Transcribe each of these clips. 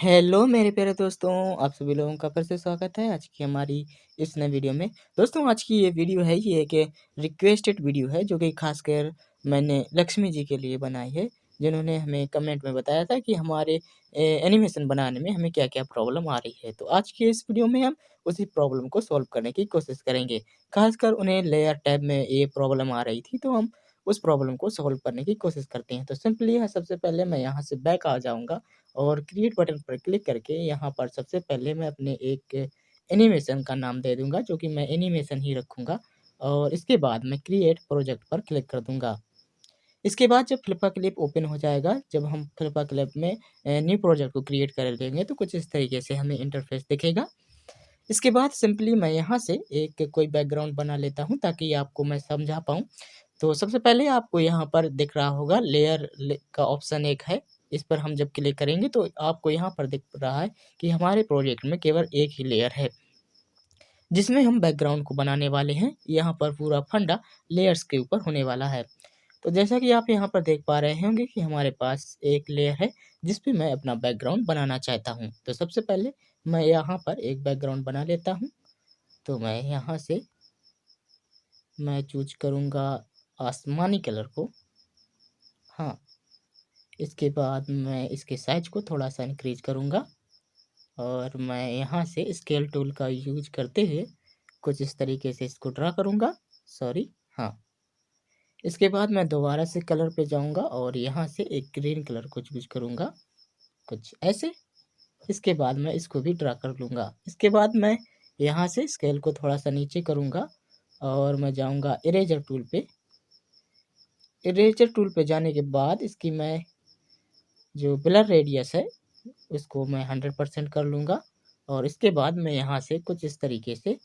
Hello मेरे प्यारे दोस्तों, आप सभी लोगों का फिर से स्वागत है आज की हमारी इस नए वीडियो में। दोस्तों आज की ये वीडियो है, ये एक रिक्वेस्टेड वीडियो है जो कि खासकर मैंने लक्ष्मी जी के लिए बनाई है, जिन्होंने हमें कमेंट में बताया था कि हमारे एनिमेशन बनाने में हमें क्या-क्या प्रॉब्लम आ रही है। तो आज की इस वीडियो में हम उसी प्रॉब्लम को सॉल्व करने की कोशिश करेंगे। खासकर उन्हें लेयर टैब में ये प्रॉब्लम आ रही थी, तो हम उस प्रॉब्लम को सॉल्व करने की कोशिश करते हैं। तो सिंपली सबसे पहले मैं यहाँ से बैक आ जाऊँगा और क्रिएट बटन पर क्लिक करके यहाँ पर सबसे पहले मैं अपने एक एनिमेशन का नाम दे दूँगा, जो कि मैं एनिमेशन ही रखूँगा और इसके बाद मैं क्रिएट प्रोजेक्ट पर क्लिक कर दूँगा। इसके बाद जब फ्लिपा क्लिप ओपन हो जाएगा, जब हम फ्लिपा क्लिप में न्यू प्रोजेक्ट को क्रिएट कर देंगे तो कुछ इस तरीके से हमें इंटरफेस दिखेगा। इसके बाद सिंपली मैं यहाँ से एक कोई बैकग्राउंड बना लेता हूँ ताकि आपको मैं समझा पाऊँ। तो सबसे पहले आपको यहाँ पर दिख रहा होगा लेयर का ऑप्शन एक है। इस पर हम जब क्लिक करेंगे तो आपको यहाँ पर दिख रहा है कि हमारे प्रोजेक्ट में केवल एक ही लेयर है, जिसमें हम बैकग्राउंड को बनाने वाले हैं। यहाँ पर पूरा फंडा लेयर्स के ऊपर होने वाला है। तो जैसा कि आप यहाँ पर देख पा रहे होंगे कि हमारे पास एक लेयर है जिस पे मैं अपना बैकग्राउंड बनाना चाहता हूँ। तो सबसे पहले मैं यहाँ पर एक बैकग्राउंड बना लेता हूँ। तो मैं यहाँ से मैं चूज करूँगा आसमानी कलर को। हाँ, इसके बाद मैं इसके साइज को थोड़ा-सा इंक्रीज़ करूँगा और मैं यहाँ से स्केल टूल का यूज़ करते हुए कुछ इस तरीके से इसको ड्रा करूँगा। सॉरी, हाँ। इसके बाद मैं दोबारा से कलर पे जाऊँगा और यहाँ से एक ग्रीन कलर को चूज़ करूँगा, कुछ ऐसे। इसके बाद मैं इसको भी ड्रा कर लूँगा। इसके बाद मैं यहाँ से स्केल को थोड़ा-सा नीचे करूँगा और मैं जाऊँगा इरेज़र टूल पे। इरेज़र टूल पे जाने के बाद इसकी मैं जो ब्लर रेडियस है उसको मैं 100% कर लूँगा और इसके बाद मैं यहाँ से कुछ इस तरीके से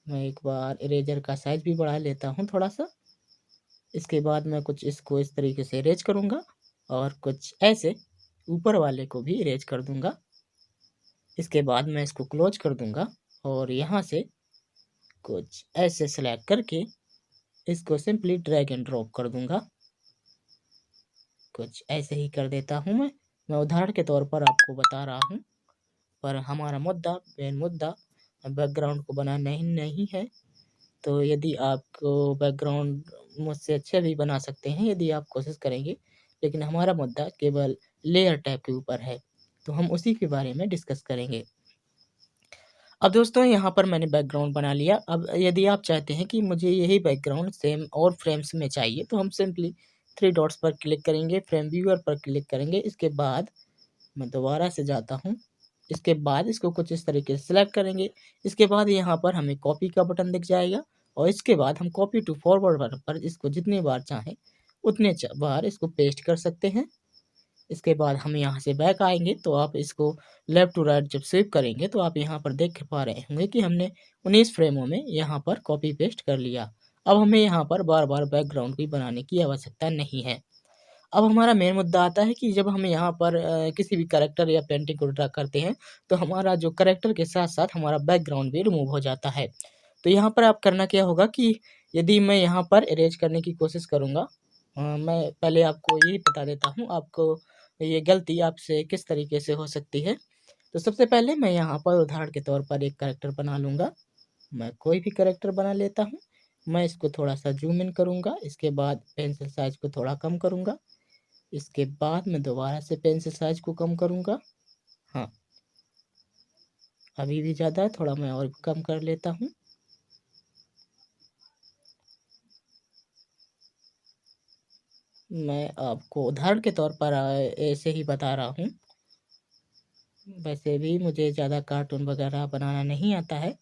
मैं एक बार इरेज़र का साइज़ भी बढ़ा लेता हूँ थोड़ा-सा। इसके बाद मैं कुछ इसको इस तरीके से इरेज़ करूँगा और कुछ ऐसे ऊपर वाले को भी इरेज़ कर दूँगा। इसके बाद मैं इसको क्लोज़ कर दूँगा और यहाँ से कुछ ऐसे सेलेक्ट करके इसको सिंपली ड्रैग एंड ड्रॉप कर दूँगा। कुछ ऐसे ही कर देता हूँ मैं उदाहरण के तौर पर आपको बता रहा हूँ। पर हमारा मुद्दा, मेन मुद्दा बैकग्राउंड को बनाना ही नहीं है। तो यदि आपको बैकग्राउंड मुझसे अच्छे भी बना सकते हैं यदि आप कोशिश करेंगे, लेकिन हमारा मुद्दा केवल लेयर टैब के ऊपर है, तो हम उसी के बारे में डिस्कस करेंगे। अब दोस्तों यहाँ पर मैंने बैकग्राउंड बना लिया। अब यदि आप चाहते हैं कि मुझे यही बैकग्राउंड सेम और फ्रेम्स में चाहिए, तो हम सिंपली 3 डॉट्स पर क्लिक करेंगे, फ्रेम व्यूअर पर क्लिक करेंगे। इसके बाद मैं दोबारा से जाता हूँ। इसके बाद इसको कुछ इस तरीके से सिलेक्ट करेंगे। इसके बाद यहाँ पर हमें कॉपी का बटन दिख जाएगा और इसके बाद हम कॉपी टू फॉरवर्ड बटन पर इसको जितनी बार चाहें उतने बार इसको पेस्ट कर सकते हैं। इसके बाद हम यहाँ से बैक आएँगे तो आप इसको लेफ्ट टू राइट जब स्विप करेंगे तो आप यहाँ पर देख पा रहे होंगे कि हमने 19 फ्रेमों में यहाँ पर कॉपी पेस्ट कर लिया। अब हमें यहाँ पर बार-बार बैकग्राउंड भी बनाने की आवश्यकता नहीं है। अब हमारा मेन मुद्दा आता है कि जब हम यहाँ पर किसी भी कैरेक्टर या पेंटिंग को ड्रा करते हैं, तो हमारा जो कैरेक्टर के साथ-साथ हमारा बैकग्राउंड भी रिमूव हो जाता है। तो यहाँ पर आप करना क्या होगा कि यदि मैं यहाँ पर इरेज़ करने की कोशिश करूँगा, मैं पहले आपको यही बता देता हूँ, आपको ये गलती आपसे किस तरीके से हो सकती है। तो सबसे पहले मैं यहाँ पर उदाहरण के तौर पर एक कैरेक्टर बना लूँगा। मैं कोई भी कैरेक्टर बना लेता हूँ। मैं इसको थोड़ा-सा ज़ूम इन करूँगा, इसके बाद पेंसिल साइज़ को थोड़ा कम करूँगा। इसके बाद मैं दोबारा से पेंसिल साइज़ को कम करूँगा। हाँ, अभी भी ज़्यादा है, थोड़ा मैं और भी कम कर लेता हूँ। मैं आपको उदाहरण के तौर पर ऐसे ही बता रहा हूँ। वैसे भी मुझे ज़्यादा कार्टून वगैरह बनाना नहीं आता है।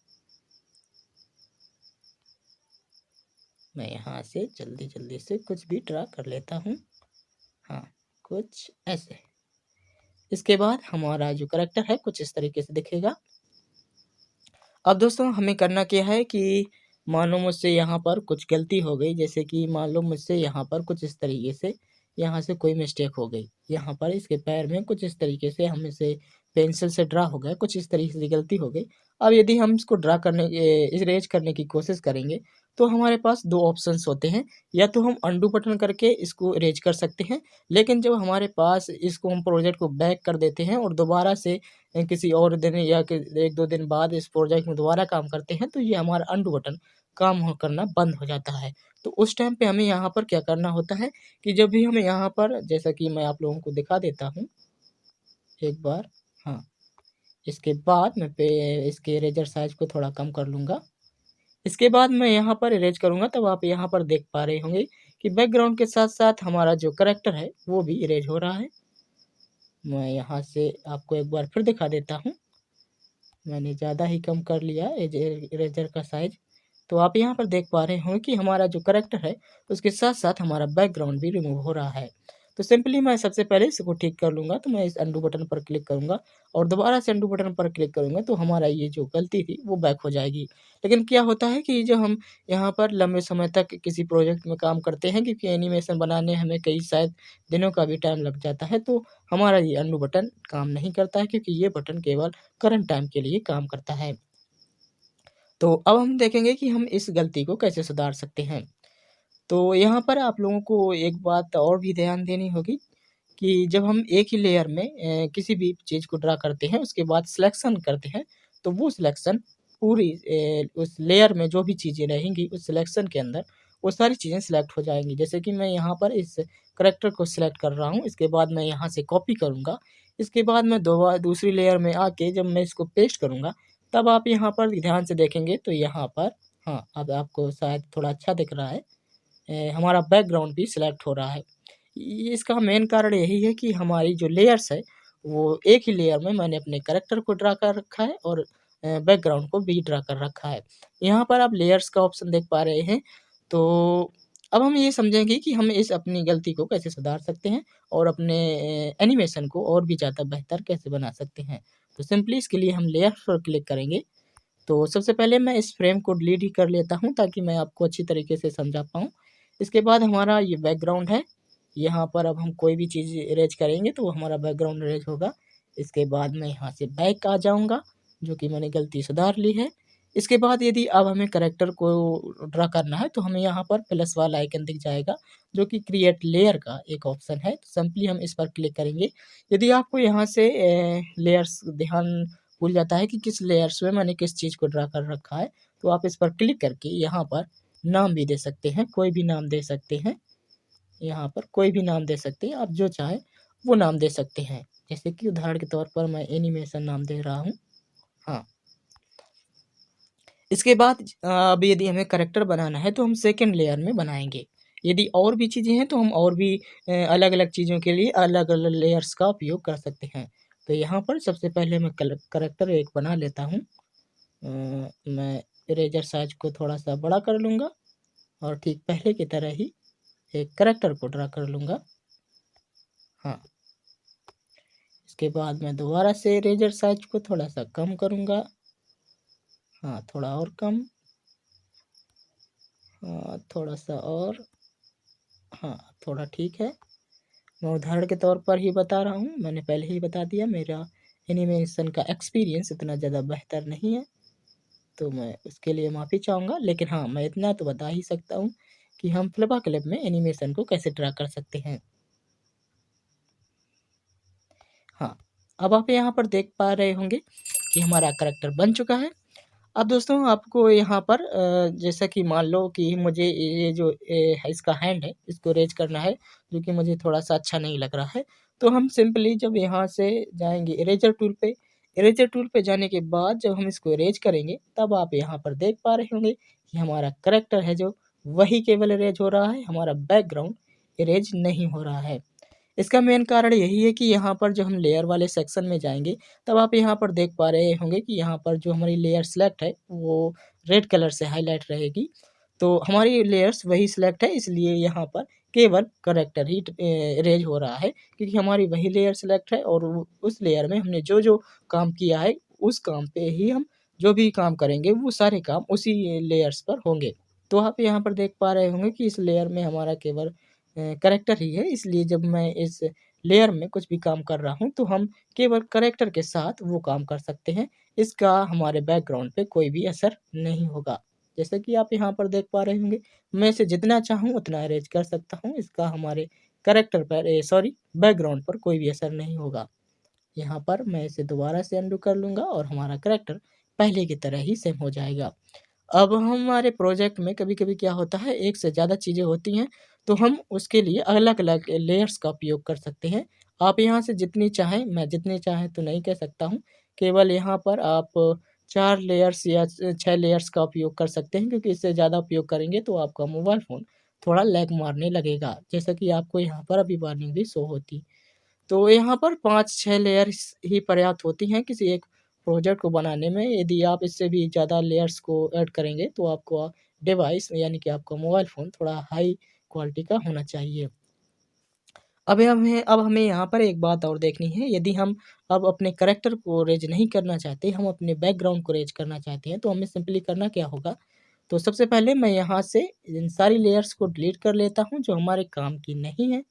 मैं यहाँ से जल्दी-जल्दी से कुछ भी ड्रा कर लेता हूँ। हाँ, कुछ ऐसे। इसके बाद हमारा जो कैरेक्टर है कुछ इस तरीके से दिखेगा। अब दोस्तों हमें करना क्या है कि मान लो मुझसे यहाँ पर कुछ गलती हो गई, जैसे कि मान लो मुझसे यहाँ पर कुछ इस तरीके से यहाँ से कोई मिस्टेक हो गई। यहाँ पर इसके पैर में कुछ इस तरीके से हम इसे पेंसिल से ड्रा हो गया, कुछ इस तरीके से गलती हो गई। अब यदि हम इसको इरेज करने की कोशिश करेंगे तो हमारे पास 2 ऑप्शंस होते हैं, या तो हम अंडू बटन करके इसको इरेज कर सकते हैं, लेकिन जब हमारे पास इसको हम प्रोजेक्ट को बैक कर देते हैं और दोबारा से किसी और दिन या कि 1-2 दिन बाद इस प्रोजेक्ट में दोबारा काम करते हैं, तो ये हमारा अंडू बटन काम हो करना बंद हो जाता है। तो उस टाइम पे हमें यहाँ पर क्या करना होता है कि जब भी हमें यहाँ पर, जैसा कि मैं आप लोगों को दिखा देता हूँ एक बार। हाँ, इसके बाद मैं पे इसके इरेज़र साइज़ को थोड़ा कम कर लूँगा। इसके बाद मैं यहाँ पर इरेज़ करूँगा, तब आप यहाँ पर देख पा रहे होंगे कि बैकग्राउंड के साथ-साथ हमारा जो करैक्टर है वो भी इरेज़ हो रहा है। मैं यहाँ से आपको एक बार फिर दिखा देता हूँ। मैंने ज़्यादा ही कम कर लिया इरेज़र का साइज़। तो आप यहाँ पर देख पा रहे होंगे कि हमारा जो करैक्टर है उसके साथ-साथ हमारा बैकग्राउंड भी रिमूव हो रहा है। तो सिंपली मैं सबसे पहले इसको ठीक कर लूँगा, तो मैं इस अनडू बटन पर क्लिक करूँगा और दोबारा से अनडू बटन पर क्लिक करूँगा, तो हमारा ये जो गलती थी वो बैक हो जाएगी। लेकिन क्या होता है कि जो हम यहाँ पर लंबे समय तक किसी प्रोजेक्ट में काम करते हैं, क्योंकि एनिमेशन बनाने हमें कई शायद दिनों का भी टाइम लग जाता है, तो हमारा ये अनडू बटन काम नहीं करता है, क्योंकि ये बटन केवल करंट टाइम के लिए काम करता है। तो अब हम देखेंगे कि हम इस गलती को कैसे सुधार सकते हैं। तो यहाँ पर आप लोगों को एक बात और भी ध्यान देनी होगी कि जब हम एक ही लेयर में किसी भी चीज़ को ड्रा करते हैं, उसके बाद सिलेक्शन करते हैं, तो वो सिलेक्शन पूरी उस लेयर में जो भी चीज़ें रहेंगी, उस सिलेक्शन के अंदर वो सारी चीज़ें सिलेक्ट हो जाएँगी। जैसे कि मैं यहाँ पर इस करैक्टर को सिलेक्ट कर रहा हूँ, इसके बाद मैं यहाँ से कॉपी करूँगा। इसके बाद मैं दूसरी लेयर में आके जब मैं इसको पेस्ट करूँगा, तब आप यहाँ पर ध्यान से देखेंगे तो यहाँ पर, हाँ, अब आपको शायद थोड़ा अच्छा दिख रहा है। हमारा बैकग्राउंड भी सिलेक्ट हो रहा है। ये इसका मेन कारण यही है कि हमारी जो लेयर्स है, वो एक ही लेयर में मैंने अपने कैरेक्टर को ड्रा कर रखा है और बैकग्राउंड को भी ड्रा कर रखा है। यहाँ पर आप लेयर्स का ऑप्शन देख पा रहे हैं। तो अब हम ये समझेंगे कि हम इस अपनी गलती को कैसे सुधार सकते हैं और अपने एनिमेशन को और भी ज़्यादा बेहतर कैसे बना सकते हैं। तो सिंपली इसके लिए हम लेयर्स पर क्लिक करेंगे। तो सबसे पहले मैं इस फ्रेम को डिलीट ही कर लेता हूँ, ताकि मैं आपको अच्छी तरीके से समझा पाऊँ। इसके बाद हमारा ये बैकग्राउंड है, यहाँ पर अब हम कोई भी चीज़ इरेज करेंगे तो वो हमारा बैकग्राउंड इरेज होगा। इसके बाद मैं यहाँ से बैक आ जाऊँगा, जो कि मैंने गलती सुधार ली है। इसके बाद यदि अब हमें करैक्टर को ड्रा करना है, तो हमें यहाँ पर प्लस वाला आइकन दिख जाएगा, जो कि क्रिएट लेयर का एक ऑप्शन है। तो सिंपली हम इस पर क्लिक करेंगे। यदि आपको यहाँ से लेयर्स ध्यान भूल जाता है कि किस लेयर्स में मैंने किस चीज़ को ड्रा कर रखा है, तो आप इस पर क्लिक करके यहाँ पर नाम भी दे सकते हैं, कोई भी नाम दे सकते हैं। यहाँ पर कोई भी नाम दे सकते हैं, आप जो चाहें वो नाम दे सकते हैं। जैसे कि उदाहरण के तौर पर मैं एनिमेशन नाम दे रहा हूँ। हाँ, इसके बाद अब यदि हमें करैक्टर बनाना है तो हम सेकंड लेयर में बनाएँगे। यदि और भी चीज़ें हैं तो हम और भी अलग-अलग चीज़ों के लिए अलग-अलग लेयर्स का उपयोग कर सकते हैं। तो यहाँ पर सबसे पहले मैं करैक्टर एक बना लेता हूँ। मैं इरेज़र साइज़ को थोड़ा-सा बड़ा कर लूँगा और ठीक पहले की तरह ही एक करैक्टर को ड्रा कर लूँगा। हाँ, इसके बाद मैं दोबारा से इरेज़र साइज़ को थोड़ा-सा कम करूँगा। हाँ, थोड़ा और कम। थोड़ा-सा और। हाँ, थोड़ा ठीक है। मैं उदाहरण के तौर पर ही बता रहा हूँ, मैंने पहले ही बता दिया मेरा एनिमेशन का एक्सपीरियंस इतना ज़्यादा बेहतर नहीं है, तो मैं उसके लिए माफ़ी चाहूँगा। लेकिन हाँ, मैं इतना तो बता ही सकता हूँ कि हम फ्लिपा क्लिप में एनिमेशन को कैसे ड्रा कर सकते हैं। हाँ, अब आप यहाँ पर देख पा रहे होंगे कि हमारा करैक्टर बन चुका है। अब दोस्तों आपको यहाँ पर जैसा कि मान लो कि मुझे ये जो इसका हैंड है, इसको रेज़ करना है, जो कि मुझे थोड़ा-सा अच्छा नहीं लग रहा है। तो हम सिंपली जब यहाँ से जाएँगे इरेज़र टूल पे, इरेज़र टूल पे जाने के बाद जब हम इसको इरेज़ करेंगे, तब आप यहाँ पर देख पा रहे होंगे कि हमारा करैक्टर है जो, वही केवल इरेज़ हो रहा है, हमारा बैकग्राउंड इरेज़ नहीं हो रहा है। इसका मेन कारण यही है कि यहाँ पर जब हम लेयर वाले सेक्शन में जाएँगे, तब आप यहाँ पर देख पा रहे होंगे कि यहाँ पर जो हमारी लेयर सेलेक्ट है, वो रेड कलर से हाइलाइट रहेगी। तो हमारी लेयर्स वही सेलेक्ट है, इसलिए यहाँ पर केवल करैक्टर ही इरेज़ हो रहा है, क्योंकि हमारी वही लेयर सेलेक्ट है और उस लेयर में हमने जो-जो काम किया है, उस काम पे ही हम जो भी काम करेंगे, वो सारे काम उसी लेयर्स पर होंगे। तो आप यहाँ पर देख पा रहे होंगे कि इस लेयर में हमारा केवल करैक्टर ही है, इसलिए जब मैं इस लेयर में कुछ भी काम कर रहा हूँ तो हम केवल करेक्टर के साथ वो काम कर सकते हैं। इसका हमारे बैकग्राउंड पे कोई भी असर नहीं होगा। जैसे कि आप यहाँ पर देख पा रहे होंगे, मैं इसे जितना चाहूँ उतना अरेंज कर सकता हूँ। इसका हमारे करेक्टर पर बैकग्राउंड पर कोई भी असर नहीं होगा। यहाँ पर मैं इसे दोबारा से अनडू कर लूँगा और हमारा करैक्टर पहले की तरह ही सेम हो जाएगा। अब हमारे प्रोजेक्ट में कभी-कभी क्या होता है, एक से ज़्यादा चीज़ें होती हैं, तो हम उसके लिए अलग-अलग लेयर्स का उपयोग कर सकते हैं। आप यहाँ से जितनी चाहें, मैं जितनी चाहें तो नहीं कह सकता हूँ। केवल यहाँ पर आप 4 लेयर्स या 6 लेयर्स का उपयोग कर सकते हैं, क्योंकि इससे ज़्यादा उपयोग करेंगे तो आपका मोबाइल फ़ोन थोड़ा लैग मारने लगेगा। जैसा कि आपको यहाँ पर अभी वार्निंग भी शो होती। तो यहाँ पर 5-6 लेयर्स ही पर्याप्त होती हैं किसी एक प्रोजेक्ट को बनाने में। यदि आप इससे भी ज़्यादा लेयर्स को ऐड करेंगे तो आपका डिवाइस यानी कि आपका मोबाइल फ़ोन थोड़ा हाई क्वालिटी का होना चाहिए। अब हमें यहाँ पर एक बात और देखनी है, यदि हम अब अपने करैक्टर को रेज़ नहीं करना चाहते, हम अपने बैकग्राउंड को रेज़ करना चाहते हैं, तो हमें सिंपली करना क्या होगा? तो सबसे पहले मैं यहाँ से इन सारी लेयर्स को डिलीट कर लेता हूँ जो हमारे काम की नहीं है।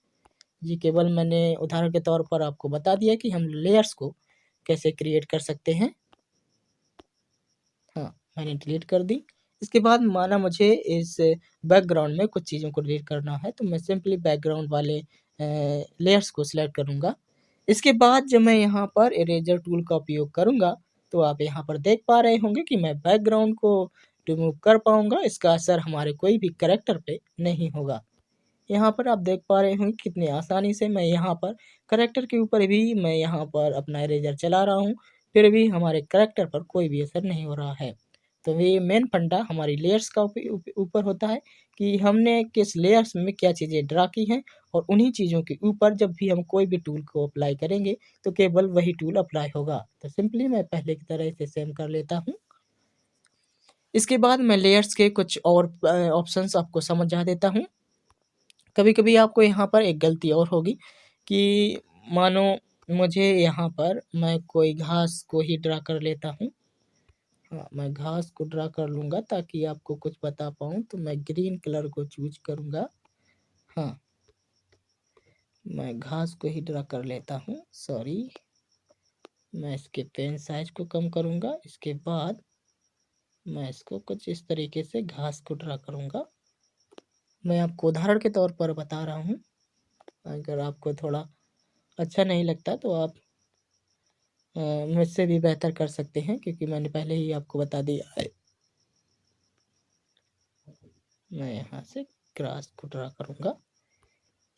जी, केवल मैंने उदाहरण के तौर पर आपको बता दिया कि हम लेयर्स को कैसे क्रिएट कर सकते हैं। हाँ, मैंने डिलीट कर दी। इसके बाद माना मुझे इस बैकग्राउंड में कुछ चीज़ों को डिलीट करना है, तो मैं सिंपली बैकग्राउंड वाले लेयर्स को सिलेक्ट करूँगा। इसके बाद जब मैं यहाँ पर इरेज़र टूल का उपयोग करूँगा, तो आप यहाँ पर देख पा रहे होंगे कि मैं बैकग्राउंड को रिमूव कर पाऊँगा। इसका असर हमारे कोई भी कैरेक्टर पे नहीं होगा। यहाँ पर आप देख पा रहे होंगे कितनी आसानी से मैं यहाँ पर करैक्टर के ऊपर भी मैं यहाँ पर अपना इरेज़र चला रहा हूँ, फिर भी हमारे करैक्टर पर कोई भी असर नहीं हो रहा है। तो ये मेन फंडा हमारी लेयर्स का ऊपर होता है कि हमने किस लेयर्स में क्या चीज़ें ड्रा की हैं, और उन्हीं चीज़ों के ऊपर जब भी हम कोई भी टूल को अप्लाई करेंगे, तो केवल वही टूल अप्लाई होगा। तो सिंपली मैं पहले की तरह इसे सेम कर लेता हूँ। इसके बाद मैं लेयर्स के कुछ और ऑप्शंस आपको समझा देता हूँ। कभी-कभी आपको यहाँ पर एक गलती और होगी कि मानो मुझे यहाँ पर मैं कोई घास को ही ड्रा कर लेता हूँ। हाँ, मैं घास को ड्रा कर लूँगा ताकि आपको कुछ बता पाऊँ, तो मैं ग्रीन कलर को चूज़ करूँगा। हाँ, मैं घास को ही ड्रा कर लेता हूँ, सॉरी। मैं इसके पेन साइज़ को कम करूँगा। इसके बाद मैं इसको कुछ इस तरीके से घास को ड्रा करूँगा। मैं आपको उदाहरण के तौर पर बता रहा हूँ, अगर आपको थोड़ा अच्छा नहीं लगता तो आप मुझसे भी बेहतर कर सकते हैं, क्योंकि मैंने पहले ही आपको बता दिया है। मैं यहाँ से ग्रास को ड्रा करूँगा।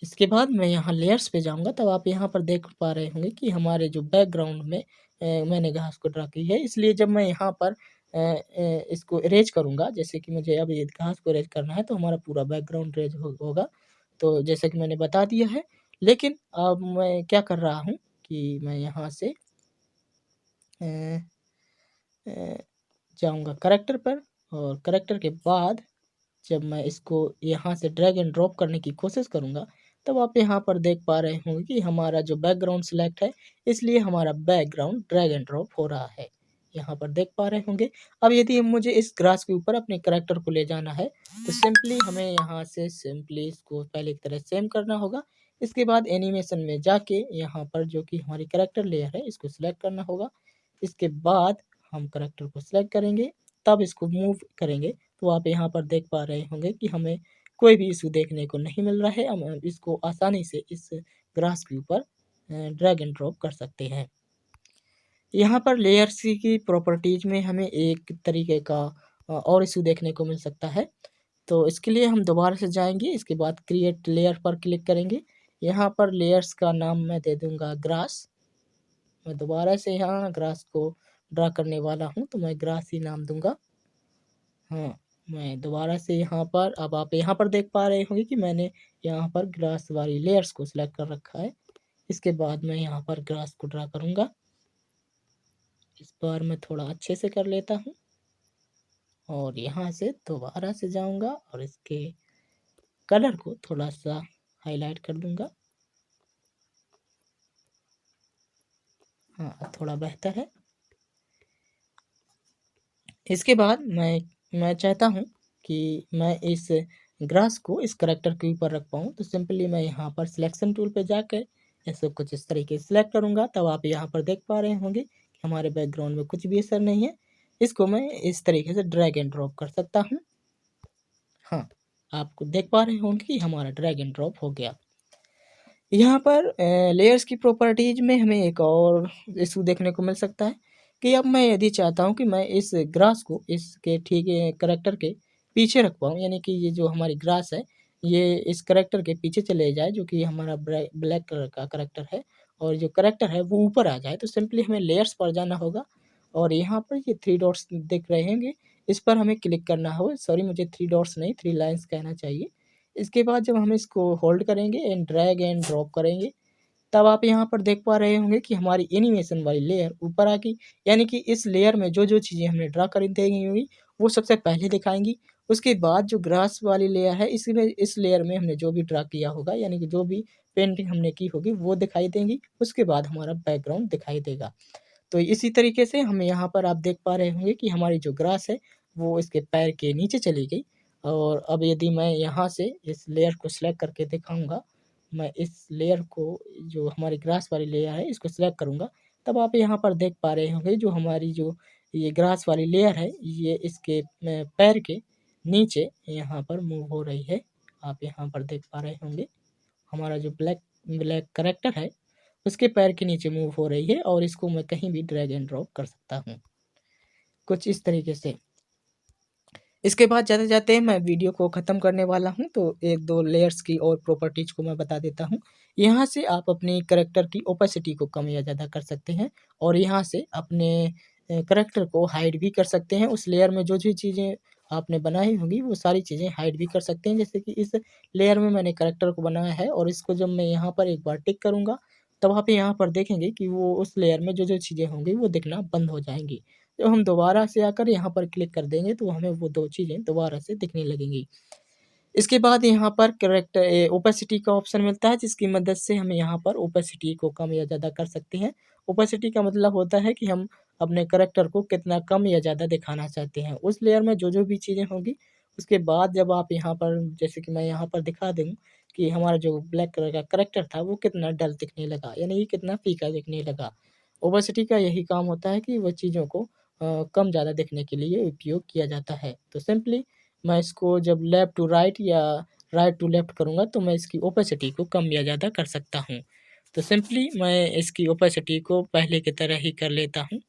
इसके बाद मैं यहाँ लेयर्स पे जाऊँगा, तब आप यहाँ पर देख पा रहे होंगे कि हमारे जो बैकग्राउंड में मैंने घास को ड्रा की है। इसलिए जब मैं यहाँ पर इसको इरेज करूँगा, जैसे कि मुझे अब ये घास को इरेज करना है तो हमारा पूरा बैकग्राउंड इरेज होगा। तो जैसे कि मैंने बता दिया है, लेकिन अब मैं क्या कर रहा हूँ कि मैं यहाँ से अ जाऊँगा करैक्टर पर, और करैक्टर के बाद जब मैं इसको यहाँ से ड्रैग एंड ड्रॉप करने की कोशिश करूँगा, तब आप यहाँ पर देख पा रहे होंगे कि हमारा जो बैकग्राउंड सिलेक्ट है, इसलिए हमारा बैकग्राउंड ड्रैग एंड ड्रॉप हो रहा है। यहाँ पर देख पा रहे होंगे। अब यदि मुझे इस ग्रास के ऊपर अपने करैक्टर को ले जाना है, तो सिंपली हमें यहाँ से सिंपली इसको पहले की तरह सेम करना होगा। इसके बाद एनिमेशन में जाके यहाँ पर जो कि हमारी करैक्टर लेयर है, इसको सिलेक्ट करना होगा। इसके बाद हम करैक्टर को सिलेक्ट करेंगे, तब इसको मूव करेंगे, तो आप यहाँ पर देख पा रहे होंगे कि हमें कोई भी इश्यू देखने को नहीं मिल रहा है। हम इसको आसानी से इस ग्रास के ऊपर ड्रैग एंड ड्रॉप कर सकते हैं। यहाँ पर लेयर्स की प्रॉपर्टीज़ में हमें एक तरीके का और इश्यू देखने को मिल सकता है। तो इसके लिए हम दोबारा से जाएँगे, इसके बाद क्रिएट लेयर पर क्लिक करेंगे। यहाँ पर लेयर्स का नाम मैं दे दूँगा ग्रास। मैं दोबारा से यहाँ ग्रास को ड्रा करने वाला हूँ, तो मैं ग्रास ही नाम दूँगा। हाँ, मैं दोबारा से यहाँ पर अब आप यहाँ पर देख पा रहे होंगे कि मैंने यहाँ पर ग्रास वाली लेयर्स को सिलेक्ट कर रखा है। इसके बाद मैं यहाँ पर ग्रास को ड्रा करूँगा। इस बार मैं थोड़ा अच्छे से कर लेता हूँ, और यहाँ से दोबारा से जाऊँगा और इसके कलर को थोड़ा-सा हाइलाइट कर दूँगा। हाँ, अब थोड़ा बेहतर है। इसके बाद मैं चाहता हूँ कि मैं इस ग्रास को इस करैक्टर के ऊपर रख पाऊँ, तो सिंपली मैं यहाँ पर सिलेक्शन टूल पे जाकर इसको कुछ इस तरीके से सिलेक्ट करूँगा, तब आप यहाँ पर देख पा रहे होंगे कि हमारे बैकग्राउंड में कुछ भी असर नहीं है। इसको मैं इस तरीके से ड्रैग एंड ड्रॉप कर सकता हूँ। हाँ, आपको देख पा रहे होंगे कि हमारा ड्रैग एंड ड्रॉप हो गया। यहाँ पर लेयर्स की प्रॉपर्टीज में हमें एक और इशू देखने को मिल सकता है कि अब मैं यदि चाहता हूँ कि मैं इस ग्रास को इसके ठीक करैक्टर के पीछे रख पाऊँ, यानी कि ये जो हमारी ग्रास है ये इस करैक्टर के पीछे चले जाए, जो कि हमारा ब्लैक कलर का करैक्टर है, और जो करैक्टर है वो ऊपर आ जाए, तो सिंपली हमें लेयर्स पर जाना होगा और यहाँ पर ये 3 डॉट्स दिख रहे होंगे, इस पर हमें क्लिक करना होगा। सॉरी, मुझे 3 डॉट्स नहीं 3 लाइन्स कहना चाहिए। इसके बाद जब हम इसको होल्ड करेंगे एंड ड्रैग एंड ड्रॉप करेंगे, तब आप यहाँ पर देख पा रहे होंगे कि हमारी एनिमेशन वाली लेयर ऊपर आ गई, यानी कि इस लेयर में जो चीज़ें हमने ड्रा करी देंगी होंगी वो सबसे पहले दिखाएंगी। उसके बाद जो ग्रास वाली लेयर है इसमें, इस लेयर में हमने जो भी ड्रा किया होगा, यानी कि जो भी पेंटिंग हमने की होगी वो दिखाई देंगी। उसके बाद हमारा बैकग्राउंड दिखाई देगा। तो इसी तरीके से हमें यहाँ पर आप देख पा रहे होंगे कि हमारी जो ग्रास है वो इसके पैर के नीचे चली गई। और अब यदि मैं यहाँ से इस लेयर को सिलेक्ट करके दिखाऊंगा, मैं इस लेयर को, जो हमारी ग्रास वाली लेयर है, इसको सिलेक्ट करूंगा, तब आप यहाँ पर देख पा रहे होंगे जो हमारी जो ये ग्रास वाली लेयर है ये इसके पैर के नीचे यहाँ पर मूव हो रही है। आप यहाँ पर देख पा रहे होंगे हमारा जो ब्लैक ब्लैक करेक्टर है उसके पैर के नीचे मूव हो रही है, और इसको मैं कहीं भी ड्रैग एंड ड्रॉप कर सकता हूँ कुछ इस तरीके से। इसके बाद जाते-जाते मैं वीडियो को ख़त्म करने वाला हूँ, तो 1-2 लेयर्स की और प्रॉपर्टीज़ को मैं बता देता हूँ। यहाँ से आप अपनी करैक्टर की ओपेसिटी को कम या ज़्यादा कर सकते हैं, और यहाँ से अपने करैक्टर को हाइड भी कर सकते हैं। उस लेयर में जो चीज़ें आपने बनाई होंगी वो सारी चीज़ें हाइड भी कर सकते हैं। जैसे कि इस लेयर में मैंने करैक्टर को बनाया है, और इसको जब मैं यहाँ पर एक बार टिक करूँगा, तब आप यहाँ पर देखेंगे कि वो उस लेयर में जो चीज़ें होंगी वो दिखना बंद हो जाएँगी। जब हम दोबारा से आकर यहाँ पर क्लिक कर देंगे तो हमें वो 2 चीज़ें दोबारा से दिखने लगेंगी। इसके बाद यहाँ पर ओपेसिटी का ऑप्शन मिलता है, जिसकी मदद से हम यहाँ पर ओपेसिटी को कम या ज़्यादा कर सकते हैं। ओपेसिटी का मतलब होता है कि हम अपने करैक्टर को कितना कम या ज़्यादा दिखाना चाहते हैं। उस लेयर में जो भी चीज़ें होंगी, उसके बाद जब आप यहाँ पर, जैसे कि मैं यहाँ पर दिखा दूँ कि हमारा जो ब्लैक कलर का करैक्टर था वो कितना डल दिखने लगा, यानी कि कितना फीका दिखने लगा। ओपेसिटी का यही काम होता है कि वो चीज़ों को कम ज़्यादा दिखने के लिए उपयोग किया जाता है। तो सिंपली मैं इसको जब लेफ्ट टू राइट या राइट टू लेफ्ट करूँगा तो मैं इसकी ओपेसिटी को कम या ज़्यादा कर सकता हूँ। तो सिंपली मैं इसकी ओपेसिटी को पहले की तरह ही कर लेता हूँ।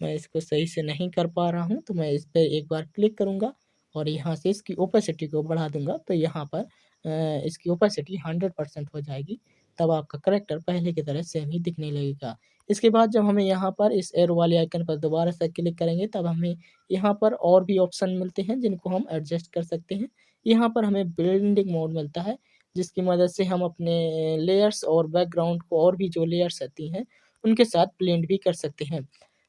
मैं इसको सही से नहीं कर पा रहा हूँ, तो मैं इस पे एक बार क्लिक करूँगा और यहाँ से इसकी ओपेसिटी को बढ़ा दूँगा, तो यहाँ पर इसकी ओपेसिटी 100% हो जाएगी। तब आपका करैक्टर पहले की तरह सेम ही दिखने लगेगा। इसके बाद जब हमें यहाँ पर इस एरो वाले आइकन पर दोबारा से क्लिक करेंगे, तब हमें यहाँ पर और भी ऑप्शन मिलते हैं जिनको हम एडजस्ट कर सकते हैं। यहाँ पर हमें ब्लेंडिंग मोड मिलता है, जिसकी मदद से हम अपने लेयर्स और बैकग्राउंड को, और भी जो लेयर्स आती हैं उनके साथ ब्लेंड भी कर सकते हैं।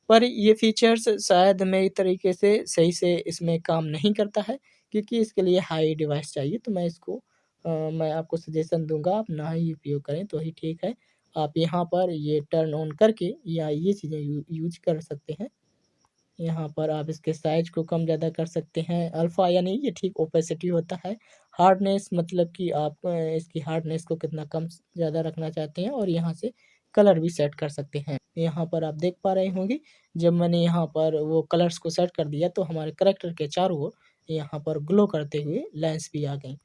पर ये फीचर्स शायद मेरी तरीके से सही से इसमें काम नहीं करता है, क्योंकि इसके लिए हाई डिवाइस चाहिए। तो मैं आपको सजेशन दूँगा आप ना ही उपयोग करें तो ही ठीक है। आप यहाँ पर ये टर्न ऑन करके या ये चीज़ें यूज़ कर सकते हैं। यहाँ पर आप इसके साइज़ को कम ज़्यादा कर सकते हैं। अल्फ़ा यानी ये ठीक ओपेसिटी होता है। हार्डनेस मतलब कि आप इसकी हार्डनेस को कितना कम ज़्यादा रखना चाहते हैं, और यहाँ से कलर भी सेट कर सकते हैं। यहाँ पर आप देख पा रहे होंगे जब मैंने यहाँ पर वो कलर्स को सेट कर दिया तो हमारे करैक्टर के चारों ओर यहाँ पर ग्लो करते हुए लाइन्स भी आ गईं।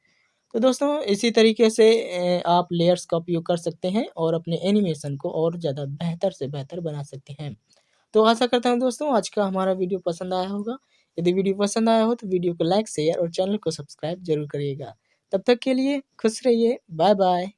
तो दोस्तों इसी तरीके से आप लेयर्स का उपयोग कर सकते हैं और अपने एनिमेशन को और ज़्यादा बेहतर से बेहतर बना सकते हैं। तो आशा करता हूँ दोस्तों आज का हमारा वीडियो पसंद आया होगा। यदि वीडियो पसंद आया हो तो वीडियो को लाइक, शेयर और चैनल को सब्सक्राइब ज़रूर करिएगा। तब तक के लिए खुश रहिए। Bye bye.